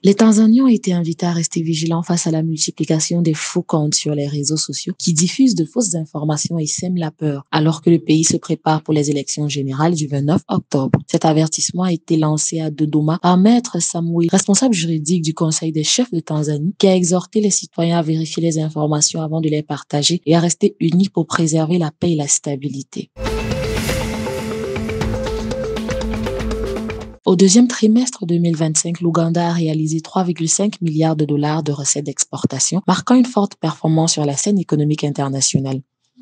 Les Tanzaniens ont été invités à rester vigilants face à la multiplication des faux comptes sur les réseaux sociaux qui diffusent de fausses informations et sèment la peur, alors que le pays se prépare pour les élections générales du 29 octobre. Cet avertissement a été lancé à Dodoma par Maître Samuel, responsable juridique du Conseil des chefs de Tanzanie, qui a exhorté les citoyens à vérifier les informations avant de les partager et à rester unis pour préserver la paix et la stabilité. Au deuxième trimestre 2025, l'Ouganda a réalisé 3,5 milliards de dollars de recettes d'exportation, marquant une forte performance sur la scène économique internationale.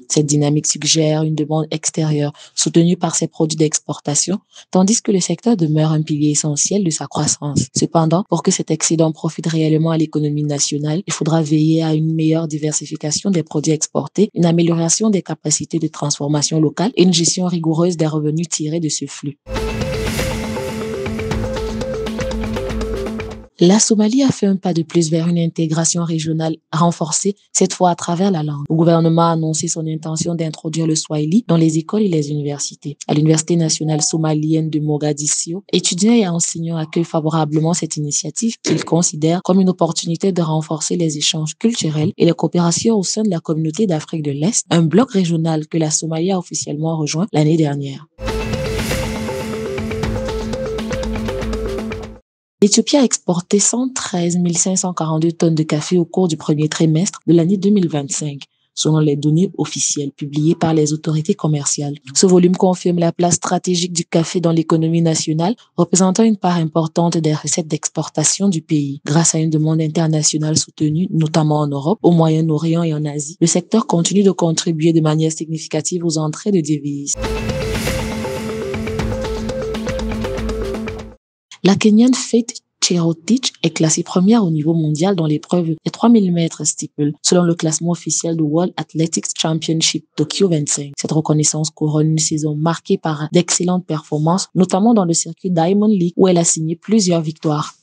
Cette dynamique suggère une demande extérieure soutenue par ses produits d'exportation, tandis que le secteur demeure un pilier essentiel de sa croissance. Cependant, pour que cet excédent profite réellement à l'économie nationale, il faudra veiller à une meilleure diversification des produits exportés, une amélioration des capacités de transformation locale et une gestion rigoureuse des revenus tirés de ce flux. La Somalie a fait un pas de plus vers une intégration régionale renforcée, cette fois à travers la langue. Le gouvernement a annoncé son intention d'introduire le Swahili dans les écoles et les universités. À l'Université nationale somalienne de Mogadiscio, étudiants et enseignants accueillent favorablement cette initiative qu'ils considèrent comme une opportunité de renforcer les échanges culturels et les coopérations au sein de la communauté d'Afrique de l'Est, un bloc régional que la Somalie a officiellement rejoint l'année dernière. L'Éthiopie a exporté 113 542 tonnes de café au cours du premier trimestre de l'année 2025, selon les données officielles publiées par les autorités commerciales. Ce volume confirme la place stratégique du café dans l'économie nationale, représentant une part importante des recettes d'exportation du pays. Grâce à une demande internationale soutenue, notamment en Europe, au Moyen-Orient et en Asie, le secteur continue de contribuer de manière significative aux entrées de devises. La Kenyane Faith Cherotich est classée première au niveau mondial dans l'épreuve des 3000 mètres steeple, selon le classement officiel du World Athletics Championship Tokyo 25. Cette reconnaissance couronne une saison marquée par d'excellentes performances, notamment dans le circuit Diamond League où elle a signé plusieurs victoires.